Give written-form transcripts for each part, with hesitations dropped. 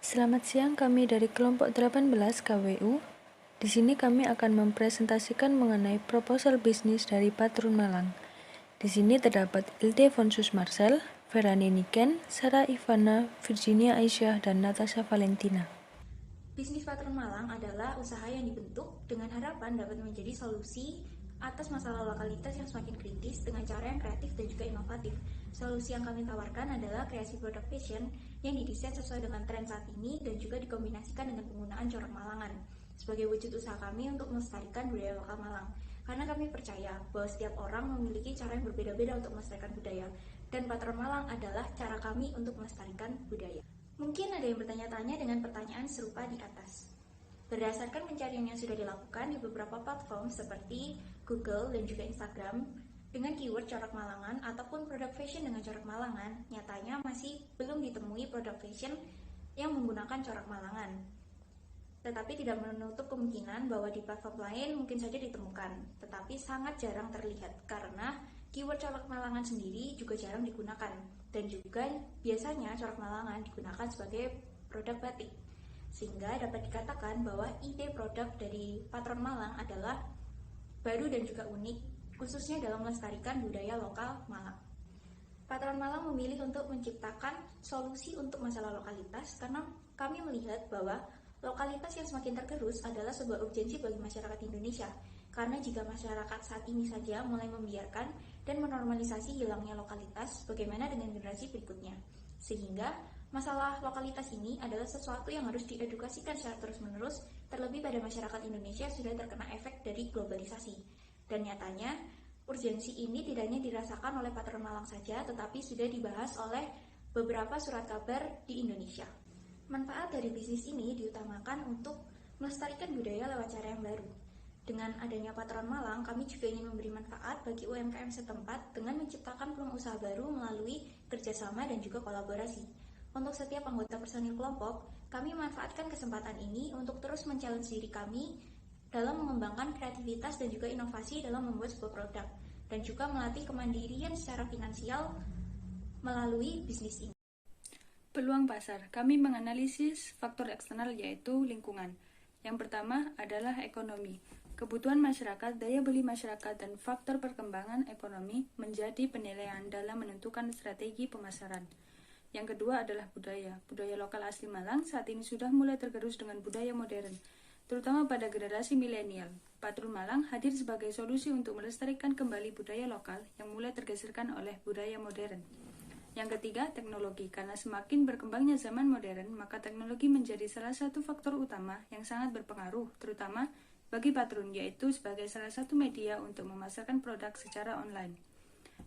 Selamat siang, kami dari kelompok 18 KWU. Di sini kami akan mempresentasikan mengenai proposal bisnis dari Patron Malang. Di sini terdapat Ilde Fonsus Marcel, Ferani Niken, Sarah Ivana, Virginia Aisyah, dan Natasha Valentina. Bisnis Patron Malang adalah usaha yang dibentuk dengan harapan dapat menjadi solusi atas masalah lokalitas yang semakin kritis dengan cara yang kreatif dan juga inovatif. Solusi yang kami tawarkan adalah kreasi produk fashion yang didesain sesuai dengan tren saat ini dan juga dikombinasikan dengan penggunaan corak Malangan sebagai wujud usaha kami untuk melestarikan budaya lokal Malang. Karena kami percaya bahwa setiap orang memiliki cara yang berbeda-beda untuk melestarikan budaya, dan Patron Malang adalah cara kami untuk melestarikan budaya. Mungkin ada yang bertanya-tanya dengan pertanyaan serupa di atas. Berdasarkan pencarian yang sudah dilakukan di beberapa platform seperti Google dan juga Instagram, dengan keyword corak Malangan ataupun produk fashion dengan corak Malangan, nyatanya masih belum ditemui produk fashion yang menggunakan corak Malangan. Tetapi tidak menutup kemungkinan bahwa di platform lain mungkin saja ditemukan, tetapi sangat jarang terlihat karena keyword corak Malangan sendiri juga jarang digunakan, dan juga biasanya corak Malangan digunakan sebagai produk batik. Sehingga dapat dikatakan bahwa ide produk dari Patron Malang adalah baru dan juga unik, khususnya dalam melestarikan budaya lokal Malang. Patron Malang memilih untuk menciptakan solusi untuk masalah lokalitas karena kami melihat bahwa lokalitas yang semakin tergerus adalah sebuah urgensi bagi masyarakat Indonesia. Karena jika masyarakat saat ini saja mulai membiarkan dan menormalisasi hilangnya lokalitas, bagaimana dengan generasi berikutnya? Sehingga masalah lokalitas ini adalah sesuatu yang harus diedukasikan secara terus-menerus, terlebih pada masyarakat Indonesia yang sudah terkena efek dari globalisasi. Dan nyatanya, urgensi ini tidak hanya dirasakan oleh Patron Malang saja, tetapi sudah dibahas oleh beberapa surat kabar di Indonesia. Manfaat dari bisnis ini diutamakan untuk melestarikan budaya lewat cara yang baru. Dengan adanya Patron Malang, kami juga ingin memberi manfaat bagi UMKM setempat dengan menciptakan peluang usaha baru melalui kerjasama dan juga kolaborasi. Untuk setiap anggota personil kelompok, kami memanfaatkan kesempatan ini untuk terus men-challenge diri kami dalam mengembangkan kreativitas dan juga inovasi dalam membuat sebuah produk, dan juga melatih kemandirian secara finansial melalui bisnis ini. Peluang pasar, kami menganalisis faktor eksternal yaitu lingkungan. Yang pertama adalah ekonomi. Kebutuhan masyarakat, daya beli masyarakat, dan faktor perkembangan ekonomi menjadi penilaian dalam menentukan strategi pemasaran. Yang kedua adalah budaya. Budaya lokal asli Malang saat ini sudah mulai tergerus dengan budaya modern, terutama pada generasi milenial. Patron Malang hadir sebagai solusi untuk melestarikan kembali budaya lokal yang mulai tergeserkan oleh budaya modern. Yang ketiga, teknologi. Karena semakin berkembangnya zaman modern, maka teknologi menjadi salah satu faktor utama yang sangat berpengaruh, terutama bagi Patron, yaitu sebagai salah satu media untuk memasarkan produk secara online.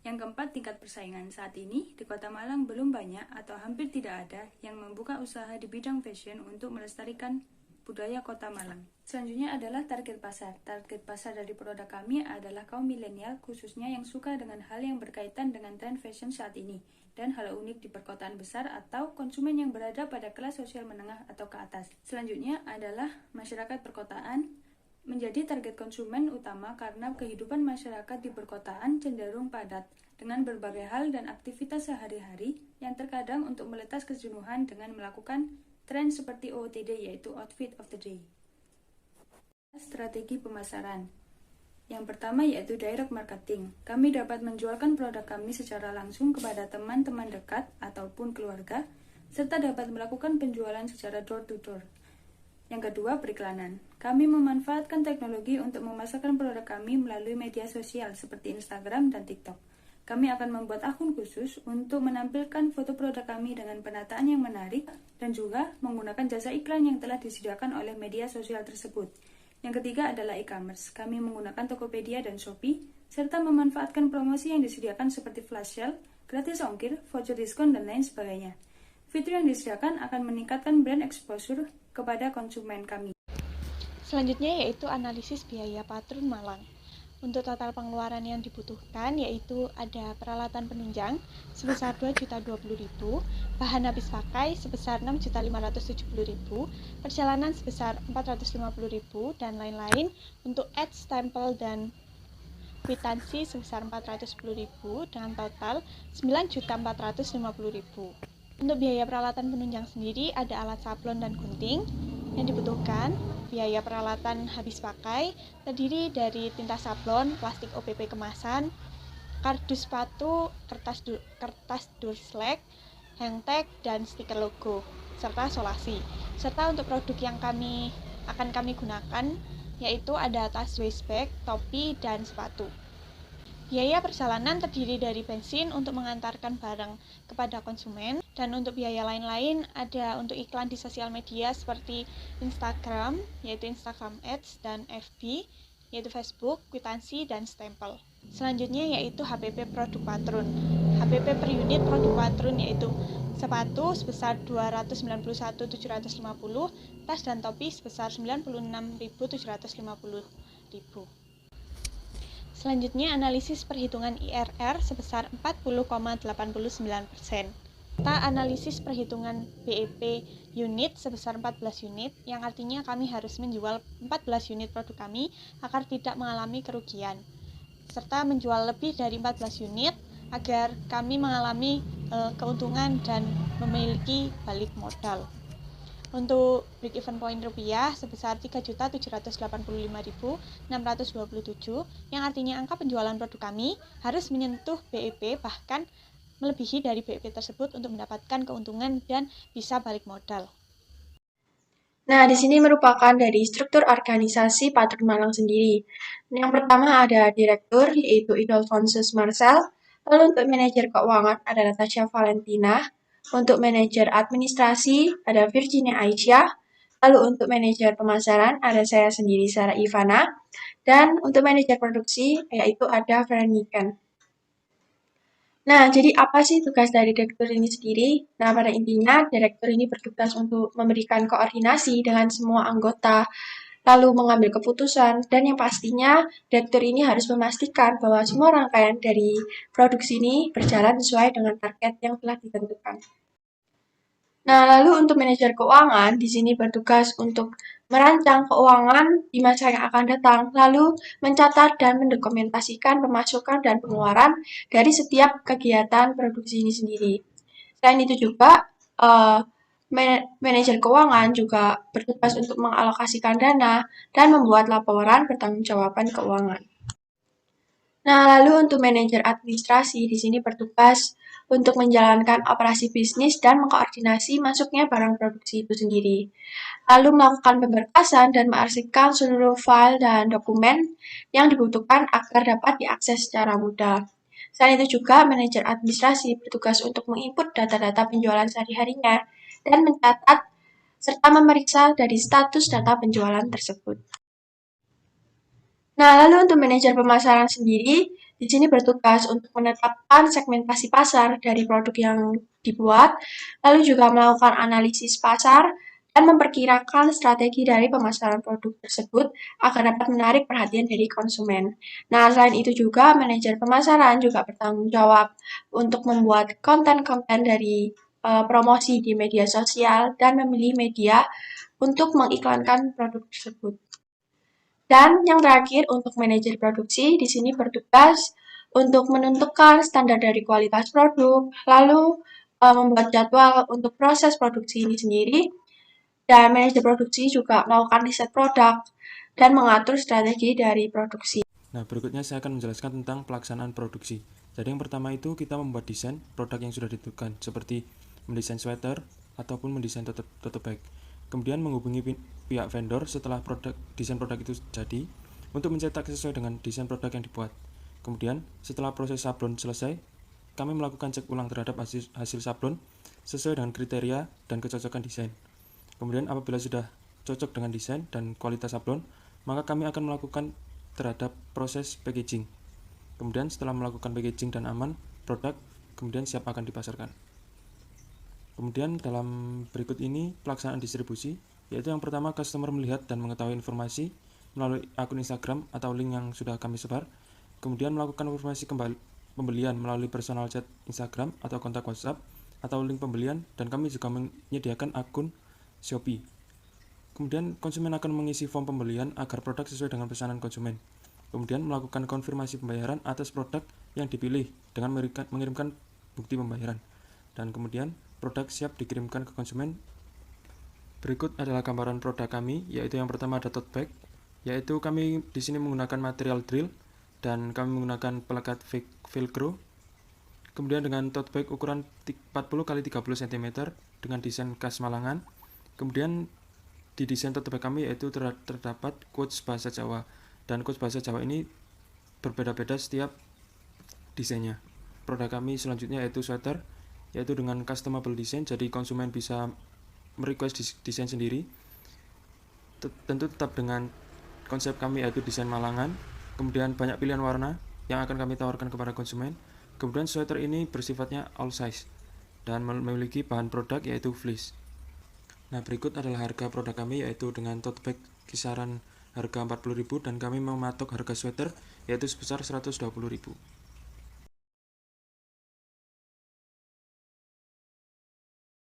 Yang keempat, tingkat persaingan. Saat ini, di Kota Malang belum banyak atau hampir tidak ada yang membuka usaha di bidang fashion untuk melestarikan budaya Kota Malang. Selanjutnya adalah target pasar. Target pasar dari produk kami adalah kaum milenial, khususnya yang suka dengan hal yang berkaitan dengan tren fashion saat ini, dan hal unik di perkotaan besar atau konsumen yang berada pada kelas sosial menengah atau ke atas. Selanjutnya adalah masyarakat perkotaan, menjadi target konsumen utama karena kehidupan masyarakat di perkotaan cenderung padat dengan berbagai hal dan aktivitas sehari-hari yang terkadang untuk meletas kejenuhan dengan melakukan tren seperti OOTD, yaitu Outfit of the Day. Strategi pemasaran. Yang pertama yaitu direct marketing. Kami dapat menjualkan produk kami secara langsung kepada teman-teman dekat ataupun keluarga, serta dapat melakukan penjualan secara door to door. Yang kedua, periklanan. Kami memanfaatkan teknologi untuk memasarkan produk kami melalui media sosial seperti Instagram dan TikTok. Kami akan membuat akun khusus untuk menampilkan foto produk kami dengan penataan yang menarik dan juga menggunakan jasa iklan yang telah disediakan oleh media sosial tersebut. Yang ketiga adalah e-commerce. Kami menggunakan Tokopedia dan Shopee, serta memanfaatkan promosi yang disediakan seperti flash sale, gratis ongkir, voucher diskon, dan lain sebagainya. Fitur yang disediakan akan meningkatkan brand exposure kepada konsumen kami. Selanjutnya yaitu analisis biaya Patron Malang. Untuk total pengeluaran yang dibutuhkan yaitu ada peralatan penunjang sebesar Rp2.020.000, bahan habis pakai sebesar Rp6.570.000, perjalanan sebesar Rp450.000, dan lain-lain. Untuk ads, stempel, dan kwitansi sebesar Rp410.000 dengan total Rp9.450.000. Untuk biaya peralatan penunjang sendiri ada alat sablon dan gunting yang dibutuhkan. Biaya peralatan habis pakai terdiri dari tinta sablon, plastik OPP kemasan, kardus sepatu, kertas durslek, hangtag, dan stiker logo, serta solasi. Serta untuk produk yang akan kami gunakan yaitu ada tas waist bag, topi, dan sepatu. Biaya perjalanan terdiri dari bensin untuk mengantarkan barang kepada konsumen, dan untuk biaya lain-lain ada untuk iklan di sosial media seperti Instagram, yaitu Instagram Ads, dan FB, yaitu Facebook, kwitansi, dan stempel. Selanjutnya yaitu HPP produk Patrun. HPP per unit produk Patrun yaitu sepatu sebesar 291.750, tas dan topi sebesar 96.750. Selanjutnya analisis perhitungan IRR sebesar 40,89%. Serta analisis perhitungan BEP unit sebesar 14 unit, yang artinya kami harus menjual 14 unit produk kami agar tidak mengalami kerugian. Serta menjual lebih dari 14 unit agar kami mengalami keuntungan dan memiliki balik modal. Untuk break even point rupiah sebesar 3.785.627, yang artinya angka penjualan produk kami harus menyentuh BEP bahkan melebihi dari BEP tersebut untuk mendapatkan keuntungan dan bisa balik modal. Nah, di sini merupakan dari struktur organisasi Patrun Malang sendiri. Yang pertama ada direktur, yaitu Idolfonsus Marcel. Lalu untuk manajer keuangan ada Natasha Valentina. Untuk manajer administrasi ada Virginia Aisyah. Lalu untuk manajer pemasaran ada saya sendiri, Sarah Ivana. Dan untuk manajer produksi yaitu ada Veronikan. Nah, jadi apa sih tugas dari direktur ini sendiri? Nah, pada intinya, direktur ini bertugas untuk memberikan koordinasi dengan semua anggota, lalu mengambil keputusan, dan yang pastinya, direktur ini harus memastikan bahwa semua rangkaian dari produksi ini berjalan sesuai dengan target yang telah ditentukan. Nah, lalu untuk manajer keuangan, di sini bertugas untuk merancang keuangan di masa yang akan datang, lalu mencatat dan mendokumentasikan pemasukan dan pengeluaran dari setiap kegiatan produksi ini sendiri. Selain itu juga, eh, manajer keuangan juga bertugas untuk mengalokasikan dana dan membuat laporan pertanggungjawaban keuangan. Nah, lalu untuk manajer administrasi di sini bertugas untuk menjalankan operasi bisnis dan mengkoordinasi masuknya barang produksi itu sendiri. Lalu melakukan pemberkasan dan mengarsipkan seluruh file dan dokumen yang dibutuhkan agar dapat diakses secara mudah. Selain itu juga manajer administrasi bertugas untuk menginput data-data penjualan sehari-harinya dan mencatat serta memeriksa dari status data penjualan tersebut. Nah, lalu untuk manajer pemasaran sendiri, di sini bertugas untuk menetapkan segmentasi pasar dari produk yang dibuat, lalu juga melakukan analisis pasar, dan memperkirakan strategi dari pemasaran produk tersebut agar dapat menarik perhatian dari konsumen. Nah, selain itu juga manajer pemasaran juga bertanggung jawab untuk membuat konten-konten dari promosi di media sosial dan memilih media untuk mengiklankan produk tersebut. Dan yang terakhir untuk manajer produksi di sini bertugas untuk menentukan standar dari kualitas produk, lalu membuat jadwal untuk proses produksi ini sendiri, dan manajer produksi juga melakukan riset produk dan mengatur strategi dari produksi. Nah, berikutnya saya akan menjelaskan tentang pelaksanaan produksi. Jadi yang pertama itu kita membuat desain produk yang sudah ditentukan, seperti mendesain sweater ataupun mendesain tote bag. Kemudian menghubungi pihak vendor setelah desain produk itu jadi untuk mencetak sesuai dengan desain produk yang dibuat. Kemudian setelah proses sablon selesai, kami melakukan cek ulang terhadap hasil sablon sesuai dengan kriteria dan kecocokan desain. Kemudian apabila sudah cocok dengan desain dan kualitas sablon, maka kami akan melakukan terhadap proses packaging. Kemudian setelah melakukan packaging dan aman, produk kemudian siap akan dipasarkan. Kemudian dalam berikut ini pelaksanaan distribusi, yaitu yang pertama customer melihat dan mengetahui informasi melalui akun Instagram atau link yang sudah kami sebar. Kemudian melakukan informasi pembelian melalui personal chat Instagram atau kontak WhatsApp atau link pembelian, dan kami juga menyediakan akun Shopee. Kemudian konsumen akan mengisi form pembelian agar produk sesuai dengan pesanan konsumen. Kemudian melakukan konfirmasi pembayaran atas produk yang dipilih dengan mengirimkan bukti pembayaran. Dan kemudian produk siap dikirimkan ke konsumen. Berikut adalah gambaran produk kami, yaitu yang pertama ada tote bag, yaitu kami di sini menggunakan material drill dan kami menggunakan pelekat velcro. Kemudian dengan tote bag ukuran 40 x 30 cm dengan desain khas Malangan. Kemudian di desain tote bag kami yaitu terdapat quotes bahasa Jawa, dan quotes bahasa Jawa ini berbeda-beda setiap desainnya. Produk kami selanjutnya yaitu sweater, yaitu dengan customable design, jadi konsumen bisa merequest desain sendiri. Tentu tetap dengan konsep kami yaitu desain Malangan. Kemudian banyak pilihan warna yang akan kami tawarkan kepada konsumen. Kemudian sweater ini bersifatnya all size dan memiliki bahan produk yaitu fleece. Nah, berikut adalah harga produk kami yaitu dengan tote bag kisaran harga 40.000 dan kami mematok harga sweater yaitu sebesar 120.000.